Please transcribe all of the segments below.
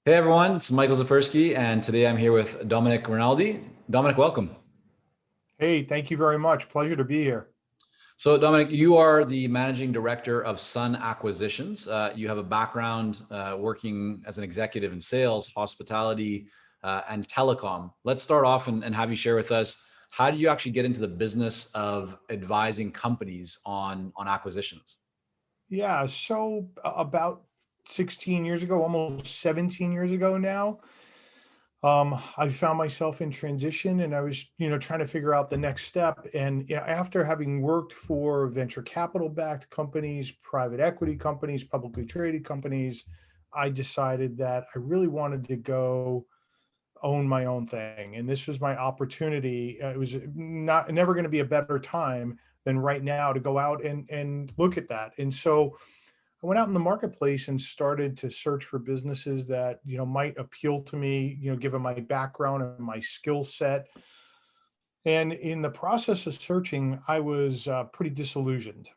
Hey everyone, it's Michael Zapersky, and today I'm here with Domenic Rinaldi. Domenic, welcome. Hey, thank you very much. Pleasure to be here. So Domenic, you are the managing director of Sun Acquisitions. You have a background working as an executive in sales, hospitality, and telecom. Let's start off and have you share with us, how do you actually get into the business of advising companies on acquisitions? Yeah, so about 16 years ago, almost 17 years ago now, I found myself in transition and I was, trying to figure out the next step. And after having worked for venture capital backed companies, private equity companies, publicly traded companies, I decided that I really wanted to go own my own thing. And this was my opportunity. It was not never going to be a better time than right now to go out and look at that. And so I went out in the marketplace and started to search for businesses that, might appeal to me, given my background and my skill set. And in the process of searching, I was pretty disillusioned.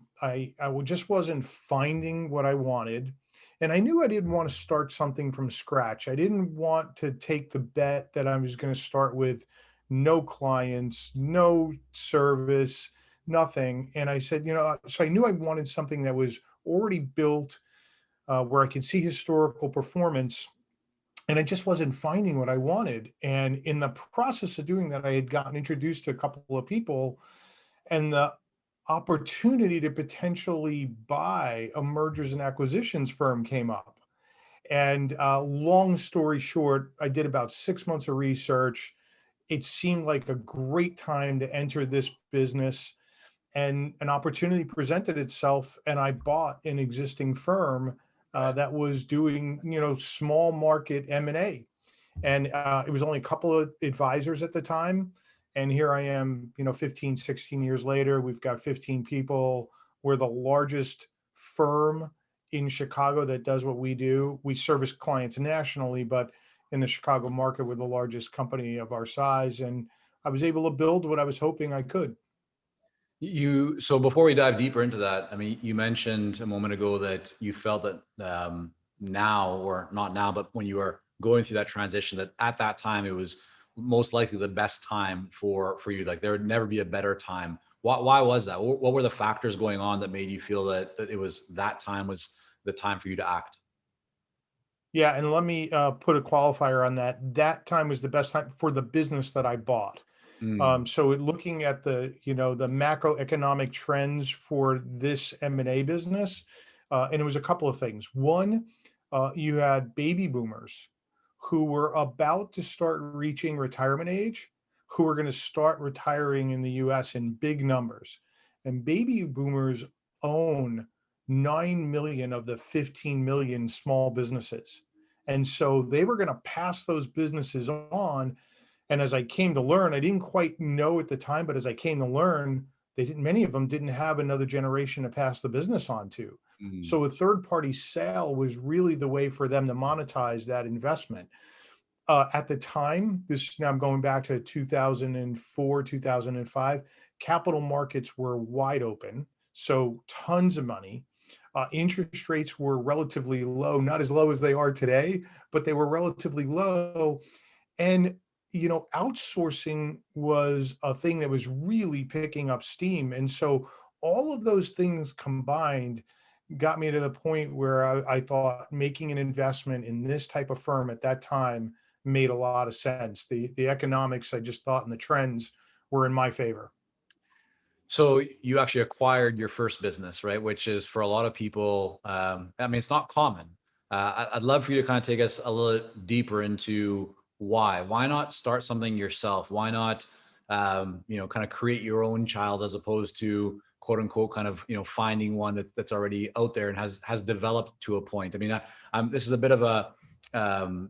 Just wasn't finding what I wanted. And I knew I didn't want to start something from scratch. I didn't want to take the bet that I was going to start with no clients, no service, nothing. And I said, so I knew I wanted something that was already built, where I could see historical performance, and I just wasn't finding what I wanted. And in the process of doing that, I had gotten introduced to a couple of people, and the opportunity to potentially buy a mergers and acquisitions firm came up. And long story short, I did about 6 months of research. It seemed like a great time to enter this business, and an opportunity presented itself, and I bought an existing firm Right. that was doing small market M&A. And it was only a couple of advisors at the time, and here I am, 15, 16 years later. We've got 15 people. We're the largest firm in Chicago that does what we do. We service clients nationally, but in the Chicago market, we're the largest company of our size, and I was able to build what I was hoping I could. So before we dive deeper into that, I mean, you mentioned a moment ago that you felt that now, or not now, but when you were going through that transition, that at that time it was most likely the best time for you. Like there would never be a better time. Why was that? What were the factors going on that made you feel that it was that time was the time for you to act? Yeah, and let me put a qualifier on that. That time was the best time for the business that I bought. Mm, Looking at the macroeconomic trends for this M&A business, and it was a couple of things. One, you had baby boomers who were about to start reaching retirement age, who were going to start retiring in the US in big numbers. And baby boomers own 9 million of the 15 million small businesses. And so they were going to pass those businesses on. And as I came to learn, I didn't quite know at the time, but as I came to learn, many of them didn't have another generation to pass the business on to. mm. So a third party sale was really the way for them to monetize that investment. At the time, this now I'm going back to 2004, 2005, capital markets were wide open. So tons of money. Interest rates were relatively low, not as low as they are today, but they were relatively low. And outsourcing was a thing that was really picking up steam. And so all of those things combined got me to the point where I thought making an investment in this type of firm at that time made a lot of sense. The economics, I just thought, and the trends were in my favor. So you actually acquired your first business, right? Which is for a lot of people, I mean, it's not common. I'd love for you to kind of take us a little deeper into why. Why not start something yourself? Why not, kind of create your own child as opposed to quote unquote kind of finding one that's already out there and has developed to a point. I mean, this is a bit of a kind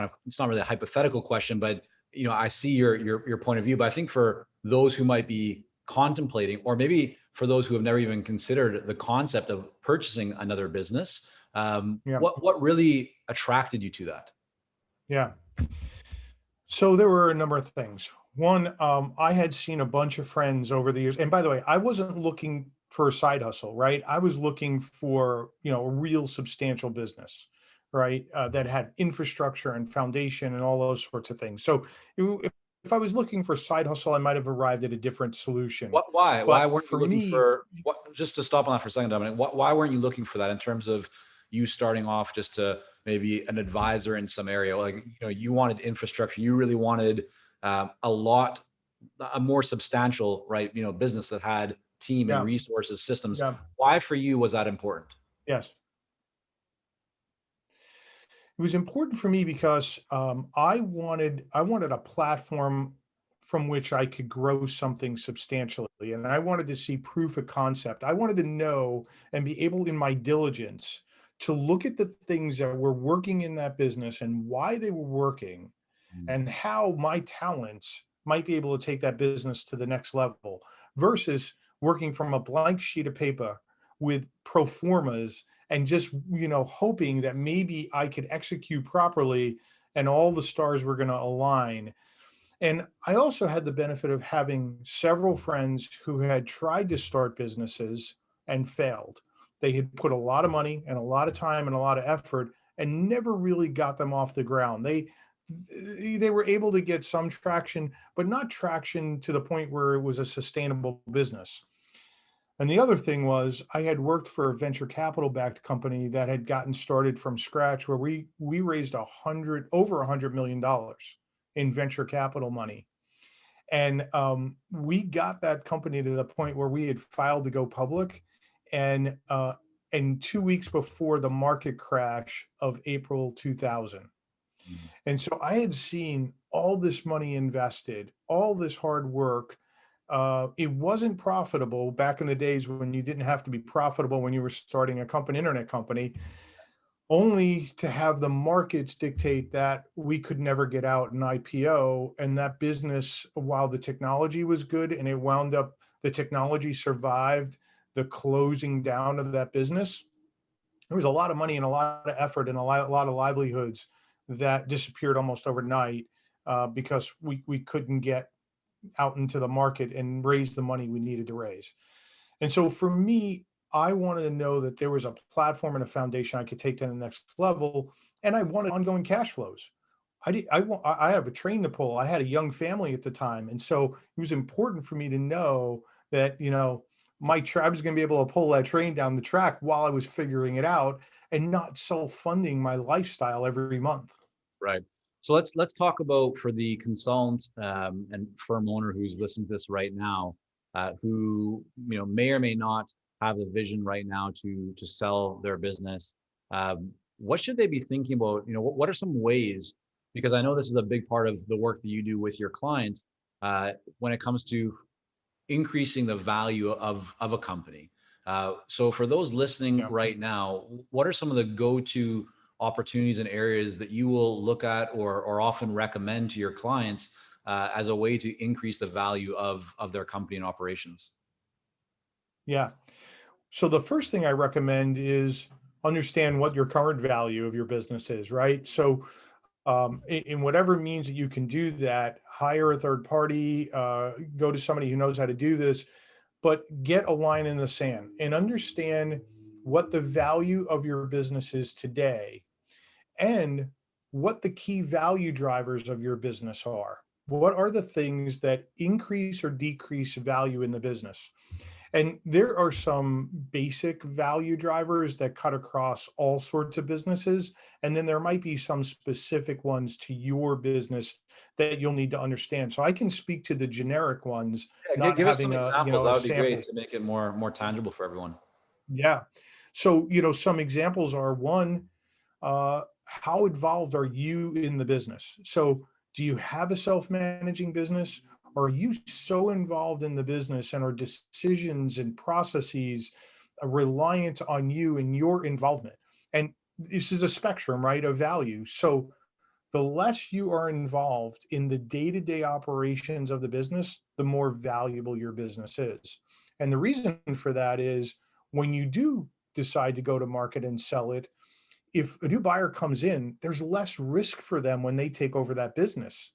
of, it's not really a hypothetical question, but I see your point of view. But I think for those who might be contemplating, or maybe for those who have never even considered the concept of purchasing another business, Yeah. what really attracted you to that? Yeah. So there were a number of things. One, I had seen a bunch of friends over the years, and by the way, I wasn't looking for a side hustle, right? I was looking for a real substantial business. right? That had infrastructure and foundation and all those sorts of things. So if I was looking for side hustle, I might have arrived at a different solution. Why But weren't you for looking me, for what? Just to stop on that for a second, Dominic. Why weren't you looking for that in terms of you starting off just to maybe an advisor in some area? Like, you wanted infrastructure. You really wanted a more substantial, right? Business that had team and yeah, resources, systems. yeah, Why for you was that important? yes. It was important for me because I wanted a platform from which I could grow something substantially, and I wanted to see proof of concept. I wanted to know and be able, in my diligence, to look at the things that were working in that business and why they were working, Mm. and how my talents might be able to take that business to the next level versus working from a blank sheet of paper with pro formas and just hoping that maybe I could execute properly and all the stars were going to align. And I also had the benefit of having several friends who had tried to start businesses and failed. They had put a lot of money and a lot of time and a lot of effort and never really got them off the ground. They were able to get some traction, but not traction to the point where it was a sustainable business. And the other thing was I had worked for a venture capital backed company that had gotten started from scratch where we raised over $100 million in venture capital money. And we got that company to the point where we had filed to go public. And 2 weeks before the market crash of April 2000. Mm. And so I had seen all this money invested, all this hard work. It wasn't profitable back in the days when you didn't have to be profitable when you were starting a company, internet company, only to have the markets dictate that we could never get out an IPO. And that business, while the technology was good and it wound up, the technology survived the closing down of that business. There was a lot of money and a lot of effort and a lot of livelihoods that disappeared almost overnight because we couldn't get out into the market and raise the money we needed to raise. And so for me, I wanted to know that there was a platform and a foundation I could take to the next level, and I wanted ongoing cash flows. I have a train to pull. I had a young family at the time, and so it was important for me to know that my tribe was going to be able to pull that train down the track while I was figuring it out, and not self-funding my lifestyle every month. Right. So let's talk about for the consultant and firm owner who's listening to this right now, who may or may not have a vision right now to sell their business. What should they be thinking about? What are some ways? Because I know this is a big part of the work that you do with your clients when it comes to increasing the value of a company. So for those listening Yeah. right now, what are some of the go-to opportunities and areas that you will look at or often recommend to your clients as a way to increase the value of their company and operations? Yeah. So the first thing I recommend is understand what your current value of your business is, right? So in whatever means that you can do that, hire a third party, go to somebody who knows how to do this, but get a line in the sand and understand what the value of your business is today and what the key value drivers of your business are. What are the things that increase or decrease value in the business? And there are some basic value drivers that cut across all sorts of businesses. And then there might be some specific ones to your business that you'll need to understand. So I can speak to the generic ones, Yeah, not give us some having a, examples. That a would be great sample. to make it more tangible for everyone. Yeah. So, some examples are one, how involved are you in the business? So, do you have a self managing business? Or are you so involved in the business and are decisions and processes reliant on you and your involvement? And this is a spectrum, right, of value. So, the less you are involved in the day to day operations of the business, the more valuable your business is. And the reason for that is when you do decide to go to market and sell it, if a new buyer comes in, there's less risk for them when they take over that business.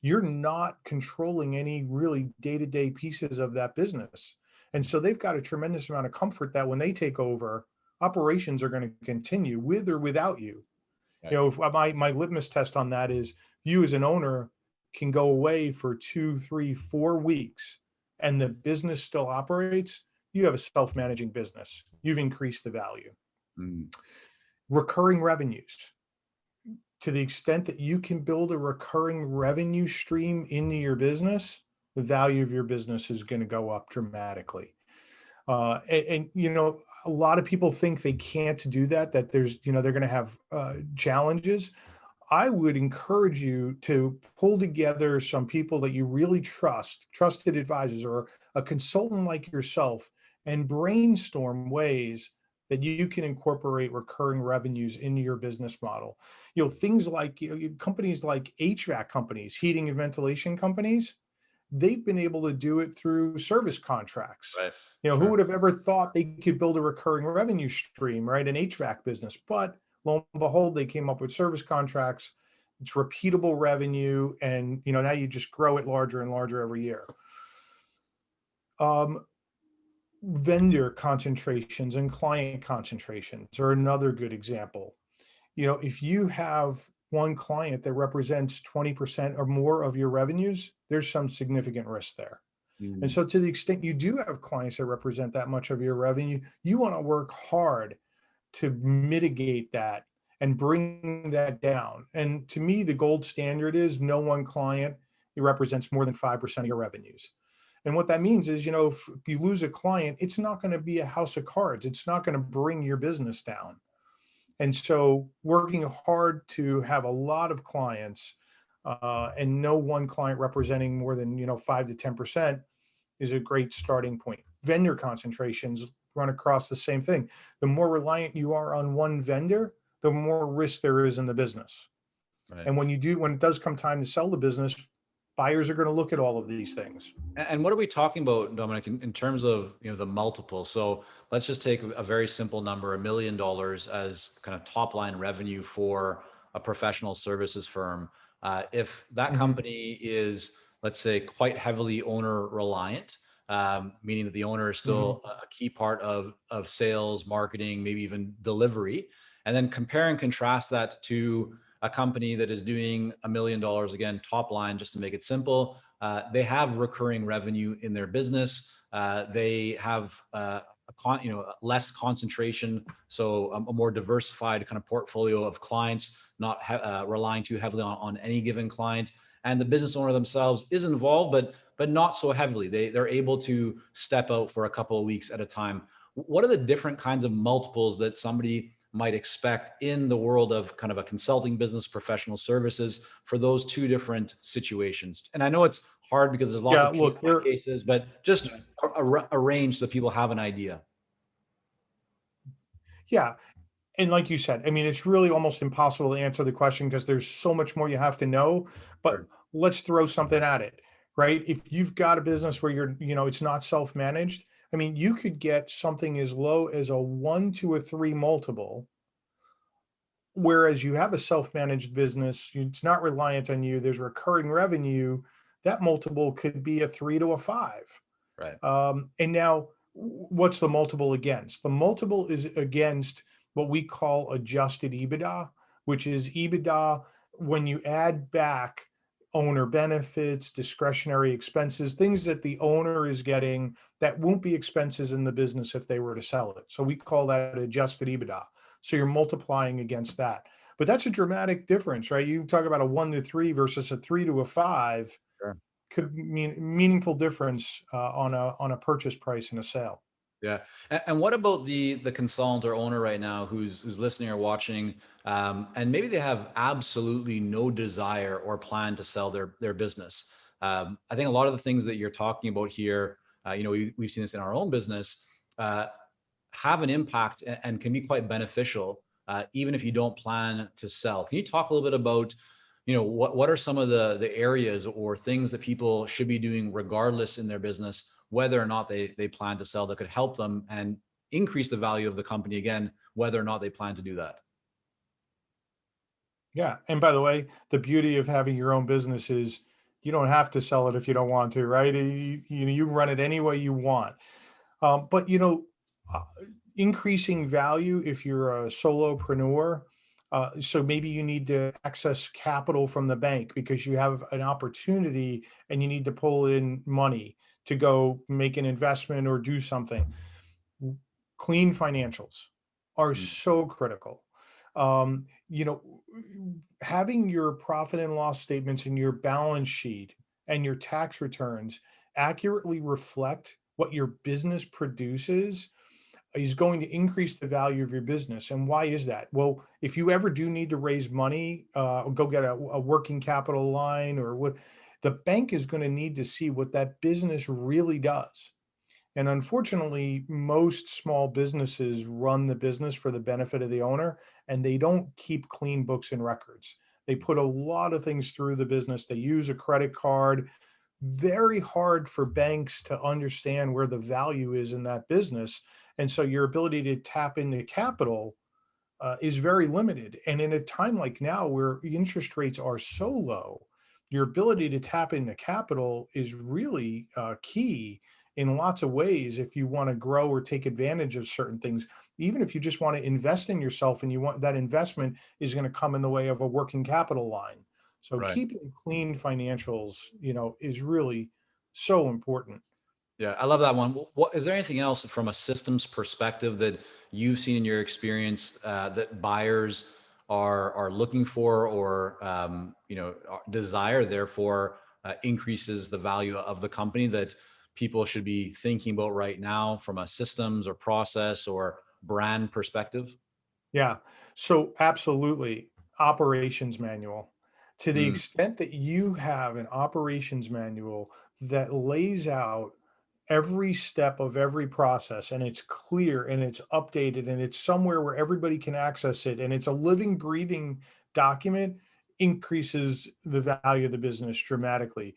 You're not controlling any really day to day pieces of that business. And so they've got a tremendous amount of comfort that when they take over, operations are going to continue with or without you. You Right. know, if my litmus test on that is you as an owner can go away for 2, 3, 4 weeks and the business still operates, you have a self-managing business. You've increased the value. Mm. Recurring revenues. To the extent that you can build a recurring revenue stream into your business, the value of your business is going to go up dramatically. A lot of people think they can't do that, that they're going to have challenges. I would encourage you to pull together some people that you really trust, trusted advisors or a consultant like yourself, and brainstorm ways that you can incorporate recurring revenues into your business model. Things like, companies like HVAC companies, heating and ventilation companies, they've been able to do it through service contracts. Right. Who Sure. would have ever thought they could build a recurring revenue stream, right? An HVAC business. But lo and behold, they came up with service contracts. It's repeatable revenue. And now you just grow it larger and larger every year. Um, Vendor concentrations and client concentrations are another good example. If you have one client that represents 20% or more of your revenues, there's some significant risk there. And Mm. so, to the extent you do have clients that represent that much of your revenue, you want to work hard to mitigate that and bring that down. And to me, the gold standard is no one client it represents more than 5% of your revenues. And what that means is, if you lose a client, it's not going to be a house of cards. It's not going to bring your business down. And so, working hard to have a lot of clients and no one client representing more than 5 to 10% is a great starting point. Vendor concentrations run across the same thing. The more reliant you are on one vendor, the more risk there is in the business. Right. And when it does come time to sell the business, buyers are going to look at all of these things. And what are we talking about, Dominic, in terms of the multiple? So let's just take a very simple number, $1 million as kind of top line revenue for a professional services firm. If that Mhm. company is, let's say, quite heavily owner reliant, meaning that the owner is Mhm. still a key part of sales, marketing, maybe even delivery, and then compare and contrast that to a company that is doing $1 million, again, top line, just to make it simple. They have recurring revenue in their business. They have less concentration, so a more diversified kind of portfolio of clients, not relying too heavily on any given client. And the business owner themselves is involved, but not so heavily. They're able to step out for a couple of weeks at a time. What are the different kinds of multiples that somebody might expect in the world of kind of a consulting business, professional services, for those two different situations? And I know it's hard because there's lots Yeah, of case look, by there. cases, but just a range so people have an idea. Yeah, and like you said, I mean, it's really almost impossible to answer the question because there's so much more you have to know. But Sure. let's throw something at it, right? If you've got a business where it's not self-managed, I mean, you could get something as low as a 1 to a 3 multiple, whereas you have a self-managed business, it's not reliant on you, there's recurring revenue, that multiple could be a 3 to a 5. Right. And now, what's the multiple against? The multiple is against what we call adjusted EBITDA, which is EBITDA when you add back owner benefits, discretionary expenses, things that the owner is getting that won't be expenses in the business if they were to sell it. So we call that adjusted EBITDA. So you're multiplying against that. But that's a dramatic difference, right? You talk about a 1 to 3 versus a 3 to a 5 Sure. could mean meaningful difference on a purchase price and a sale. Yeah. And what about the consultant or owner right now who's listening or watching, and maybe they have absolutely no desire or plan to sell their business? I think a lot of the things that you're talking about here, we've seen this in our own business, uh, have an impact and can be quite beneficial, even if you don't plan to sell. Can you talk a little bit about, what are some of the areas or things that people should be doing regardless in their business, whether or not they plan to sell, that could help them and increase the value of the company again, whether or not they plan to do that? Yeah. And by the way, the beauty of having your own business is you don't have to sell it if you don't want to, right? You run it any way you want. But uh, increasing value if you're a solopreneur, So maybe you need to access capital from the bank because you have an opportunity and you need to pull in money to go make an investment or do something. Clean financials are Mm. so critical. Um, you know, having your profit and loss statements and your balance sheet and your tax returns accurately reflect what your business produces is going to increase the value of your business. And why is that? Well, if you ever do need to raise money, go get a working capital line or what, the bank is going to need to see what that business really does. And unfortunately, most small businesses run the business for the benefit of the owner and they don't keep clean books and records. They put a lot of things through the business. They use a credit card. Very hard for banks to understand where the value is in that business. And so your ability to tap into capital is very limited. And in a time like now where interest rates are so low, your ability to tap into capital is really key in lots of ways if you want to grow or take advantage of certain things. Even if you just want to invest in yourself and you want that investment is going to come in the way of a working capital line. So Right. keeping clean financials, is really so important. Yeah, I love that one. What is there anything else from a systems perspective that you've seen in your experience that buyers are looking for or desire, therefore increases the value of the company that people should be thinking about right now from a systems or process or brand perspective? Yeah. So absolutely, operations manual. To the Mm, extent that you have an operations manual that lays out every step of every process and it's clear and it's updated and it's somewhere where everybody can access it and it's a living, breathing document, increases the value of the business dramatically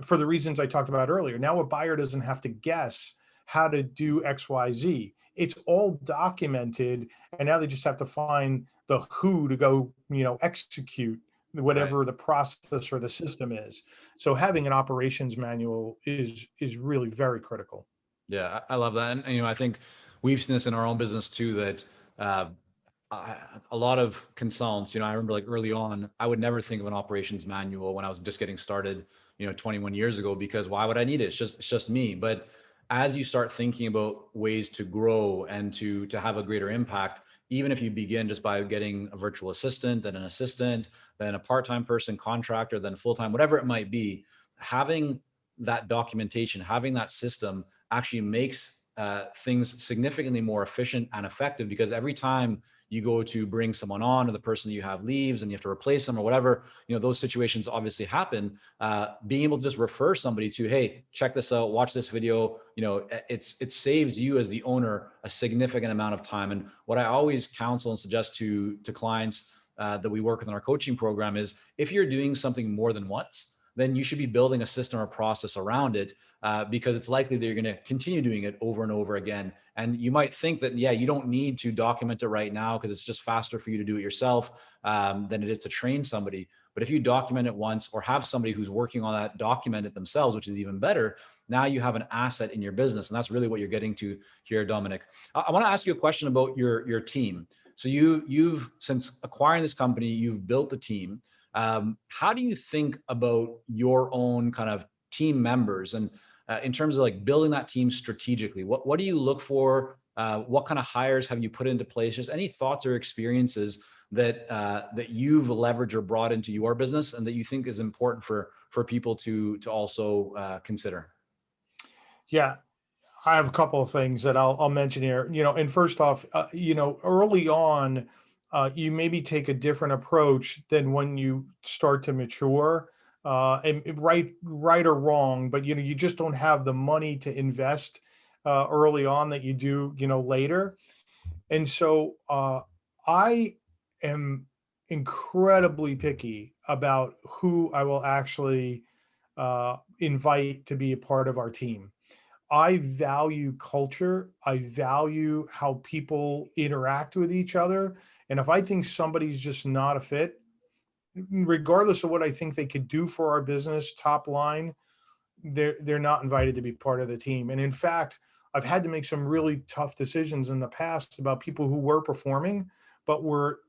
for the reasons I talked about earlier. Now a buyer doesn't have to guess how to do XYZ. It's all documented and now they just have to find the who to go, execute right. whatever the process or the system is. So having an operations manual is really very critical. Yeah, I love that. And, I think we've seen this in our own business too, that uh, a lot of consultants, I remember like early on, I would never think of an operations manual when I was just getting started, 21 years ago, because why would I need it? It's just me. But as you start thinking about ways to grow and to have a greater impact, even if you begin just by getting a virtual assistant, then a part-time person, contractor, then full-time, whatever it might be, having that documentation, having that system actually makes things significantly more efficient and effective, because every time you go to bring someone on or the person that you have leaves and you have to replace them or whatever, those situations obviously happen. Being able to just refer somebody to, hey, check this out, watch this video, it saves you as the owner a significant amount of time. And what I always counsel and suggest to clients that we work with in our coaching program is, if you're doing something more than once, then you should be building a system or process around it, because it's likely that you're going to continue doing it over and over again. And you might think that, yeah, you don't need to document it right now because it's just faster for you to do it yourself than it is to train somebody. But if you document it once or have somebody who's working on that document it themselves, which is even better, now you have an asset in your business. And that's really what you're getting to here, Domenic. I want to ask you a question about your team. So you've, since acquiring this company, you've built the team. How do you think about your own kind of team members, and in terms of like building that team strategically? What do you look for? What kind of hires have you put into place? Just any thoughts or experiences that you've leveraged or brought into your business, and that you think is important for people to also consider. Yeah, I have a couple of things that I'll mention here. And first off, early on, you maybe take a different approach than when you start to mature. And right or wrong, but you just don't have the money to invest early on that you do, later. And so I am incredibly picky about who I will actually invite to be a part of our team. I value culture. I value how people interact with each other. And if I think somebody's just not a fit, regardless of what I think they could do for our business, top line, they're not invited to be part of the team. And in fact, I've had to make some really tough decisions in the past about people who were performing, but were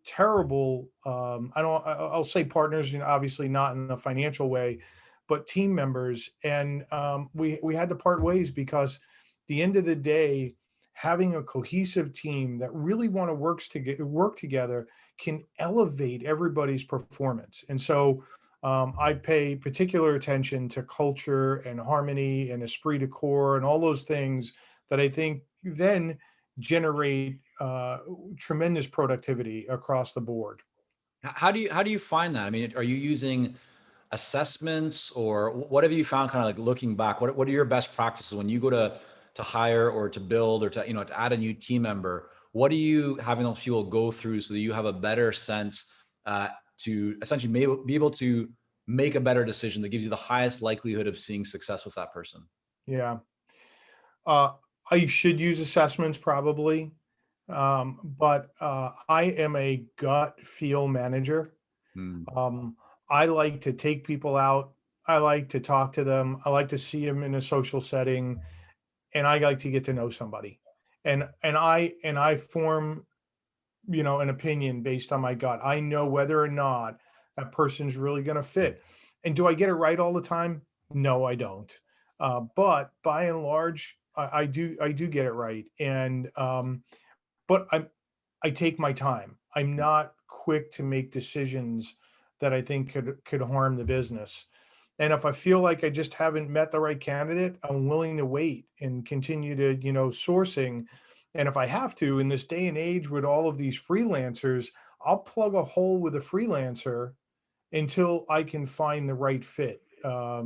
terrible, I'll say partners, obviously not in a financial way, but team members. And we had to part ways because at the end of the day, having a cohesive team that really want to work together can elevate everybody's performance. And so I pay particular attention to culture and harmony and esprit de corps and all those things that I think then generate tremendous productivity across the board. How do you find that? I mean, are you using assessments, or what have you found kind of like looking back? What are your best practices when you go to hire or to build or to, to add a new team member? What are you having those people go through so that you have a better sense to essentially be able to make a better decision that gives you the highest likelihood of seeing success with that person? Yeah. Uh, I should use assessments probably, but I am a gut feel manager. Hmm. Um, I like to take people out. I like to talk to them. I like to see them in a social setting, and I like to get to know somebody. And I form, an opinion based on my gut. I know whether or not that person's really going to fit. And do I get it right all the time? No, I don't. But by and large, I do get it right. And but I take my time. I'm not quick to make decisions that I think could harm the business. And if I feel like I just haven't met the right candidate, I'm willing to wait and continue to, sourcing. And if I have to, in this day and age with all of these freelancers, I'll plug a hole with a freelancer until I can find the right fit. I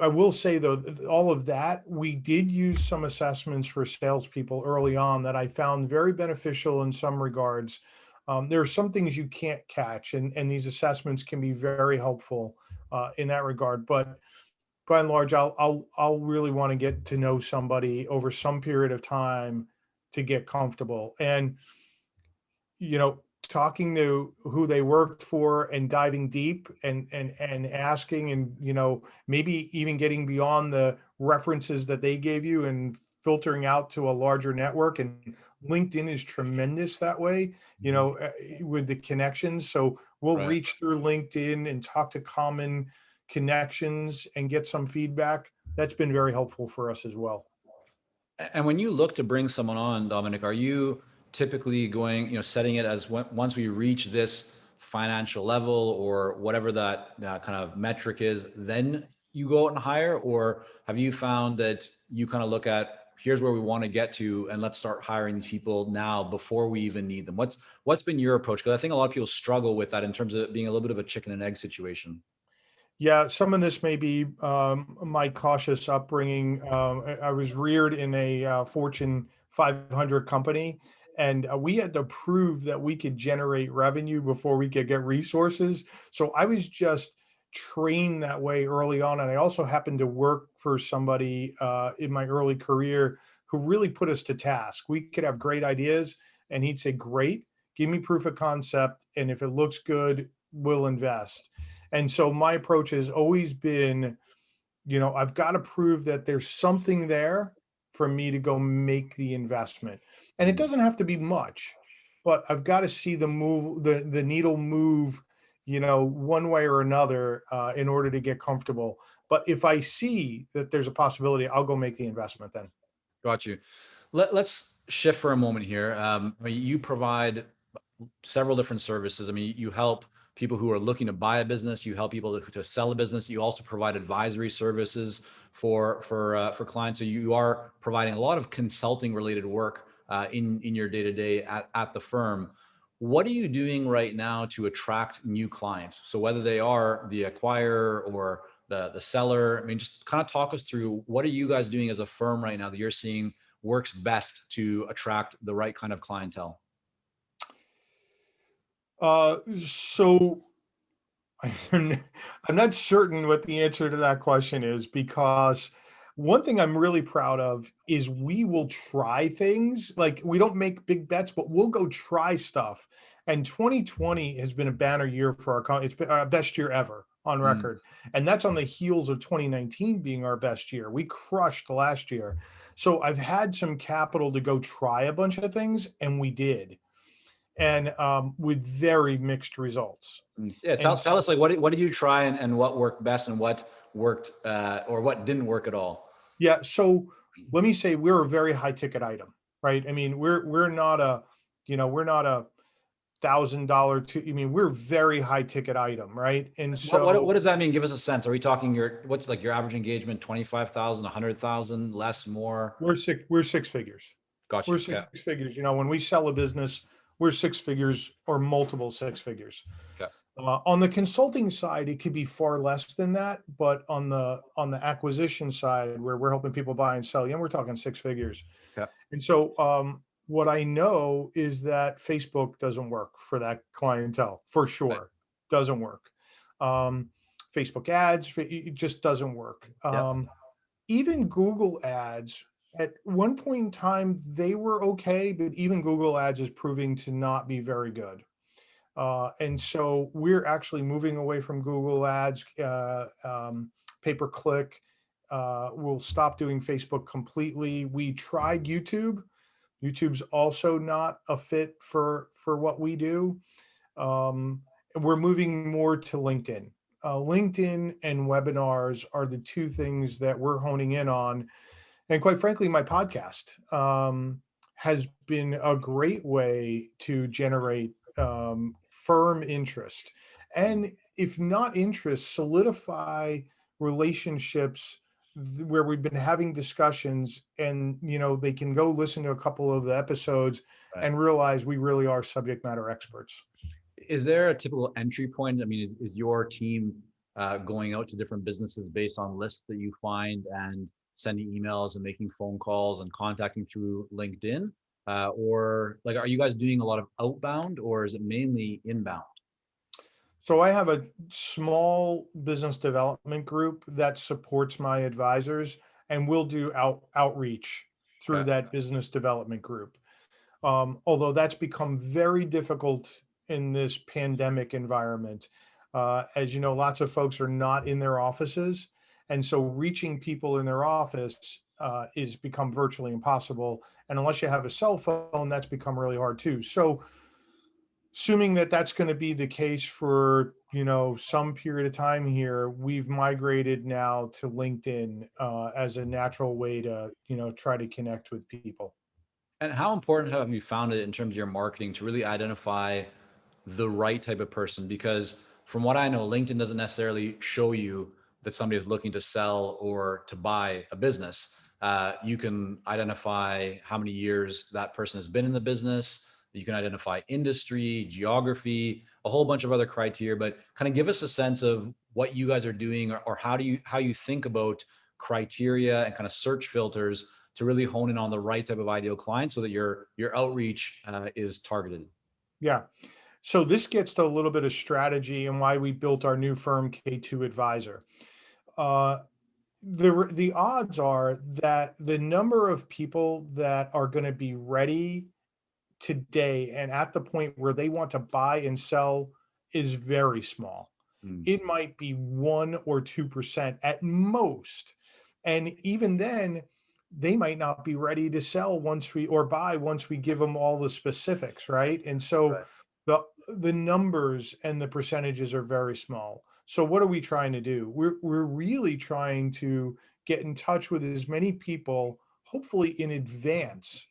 will say though, all of that, we did use some assessments for salespeople early on that I found very beneficial in some regards. There are some things you can't catch, and these assessments can be very helpful in that regard. But by and large, I'll really want to get to know somebody over some period of time to get comfortable. And talking to who they worked for and diving deep and asking, and maybe even getting beyond the references that they gave you and filtering out to a larger network. And LinkedIn is tremendous that way, Mhm. with the connections. So we'll Right. reach through LinkedIn and talk to common connections and get some feedback. That's been very helpful for us as well. And when you look to bring someone on, Dominic, are you typically going, setting it as once we reach this financial level or whatever that kind of metric is, then you go out and hire? Or have you found that you kind of look at, here's where we want to get to, and let's start hiring people now before we even need them? What's been your approach? Because I think a lot of people struggle with that in terms of it being a little bit of a chicken and egg situation. Yeah, some of this may be my cautious upbringing. I was reared in a Fortune 500 company, and we had to prove that we could generate revenue before we could get resources. So I was just trained that way early on. And I also happened to work for somebody in my early career who really put us to task. We could have great ideas, and he'd say, "Great, give me proof of concept. And if it looks good, we'll invest." And so my approach has always been, I've got to prove that there's something there for me to go make the investment. And it Mm. doesn't have to be much, but I've got to see the needle move, one way or another in order to get comfortable. But if I see that there's a possibility, I'll go make the investment then. Got you. Let's shift for a moment here. I mean, you provide several different services. I mean, you help people who are looking to buy a business. You help people to sell a business. You also provide advisory services for clients. So you are providing a lot of consulting related work in your day to day at the firm. What are you doing right now to attract new clients? So whether they are the acquirer or the seller, I mean, just kind of talk us through what are you guys doing as a firm right now that you're seeing works best to attract the right kind of clientele? So I'm I'm not certain what the answer to that question is, because one thing I'm really proud of is we will try things. Like, we don't make big bets, but we'll go try stuff. And 2020 has been a banner year for our company. It's been our best year ever on Mm. record. And that's on the heels of 2019 being our best year. We crushed last year. So I've had some capital to go try a bunch of things, and we did. and with very mixed results. Yeah, And tell us like what did you try and what worked best and what worked or what didn't work at all? yeah, so let me say we're a very high ticket item, right? I mean, we're not a, we're not a $1,000 to, I mean, we're very high ticket item, right? And What so does that mean? Give us a sense. Are we talking what's like your average engagement, 25,000, 100,000, less, more? we're six figures. Got We're you. six Okay. figures. When we sell a business, we're six figures or multiple six figures. Okay. On the consulting side, it could be far less than that, but on the acquisition side, where we're helping people buy and sell, we're talking six figures. Okay. And so, what I know is that Facebook doesn't work for that clientele for Right. sure. Doesn't work. Um, Facebook ads, it just doesn't work. Yep. Even Google ads, at one point in time, they were okay, but even Google ads is proving to not be very good. And so we're actually moving away from Google ads, pay per click. We'll stop doing Facebook completely. We tried YouTube. YouTube's also not a fit for what we do. And we're moving more to LinkedIn. LinkedIn and webinars are the two things that we're honing in on. And quite frankly, my podcast has been a great way to generate firm interest. And if not interest, solidify relationships where we've been having discussions, and they can go listen to a couple of the episodes Right. and realize we really are subject matter experts. Is there a typical entry point? I mean, is your team going out to different businesses based on lists that you find and sending emails and making phone calls and contacting through LinkedIn? Or like, are you guys doing a lot of outbound or is it mainly inbound? So I have a small business development group that supports my advisors, and we'll do outreach through Okay. that business development group. Although that's become very difficult in this pandemic environment. As you know, lots of folks are not in their offices, and so reaching people in their office is become virtually impossible. And unless you have a cell phone, that's become really hard too. So assuming that that's going to be the case for some period of time here, we've migrated now to LinkedIn as a natural way to try to connect with people. And how important have you found it in terms of your marketing to really identify the right type of person? Because from what I know, LinkedIn doesn't necessarily show you that somebody is looking to sell or to buy a business. You can identify how many years that person has been in the business. You can identify industry, geography, a whole bunch of other criteria, but kind of give us a sense of what you guys are doing, or how you think about criteria and kind of search filters to really hone in on the right type of ideal client so that your outreach is targeted. Yeah. So this gets to a little bit of strategy and why we built our new firm K2 Advisor. Uh, the odds are that the number of people that are going to be ready today and at the point where they want to buy and sell is very small. Mm. It might be 1 or 2% at most. And even then, they might not be ready to sell or buy once we give them all the specifics, right? And so Right. the numbers and the percentages are very small. So what are we trying to do? We're really trying to get in touch with as many people, hopefully in advance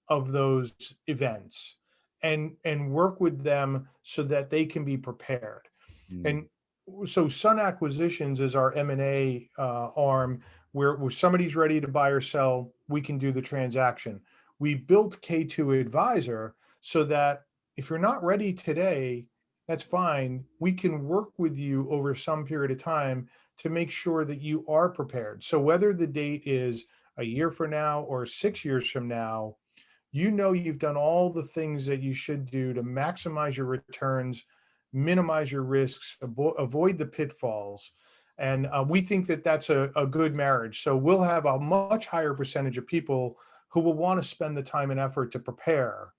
of those events, and work with them so that they can be prepared. Mm. And so Sun Acquisitions is our M&A arm, where somebody's ready to buy or sell, we can do the transaction. We built K2 Advisor so that if you're not ready today, that's fine. We can work with you over some period of time to make sure that you are prepared. So whether the date is a year from now or 6 years from now, you've done all the things that you should do to maximize your returns, minimize your risks, avoid the pitfalls. And we think that that's a good marriage. So we'll have a much higher percentage of people who will want to spend the time and effort to prepare.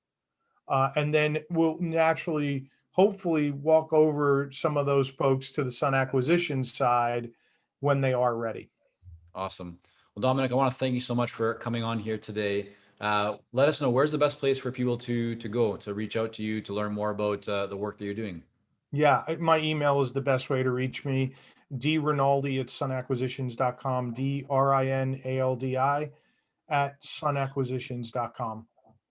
And then we'll naturally, hopefully, walk over some of those folks to the Sun Acquisition side when they are ready. Awesome. Well, Dominic, I want to thank you so much for coming on here today. Let us know, where's the best place for people to go to reach out to you to learn more about the work that you're doing. Yeah, my email is the best way to reach me. Rinaldi at sunacquisitions.com, Rinaldi at sunacquisitions.com.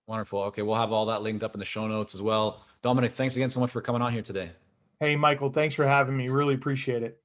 Wonderful. Okay, we'll have all that linked up in the show notes as well. Domenic, thanks again so much for coming on here today. Hey, Michael, thanks for having me. Really appreciate it.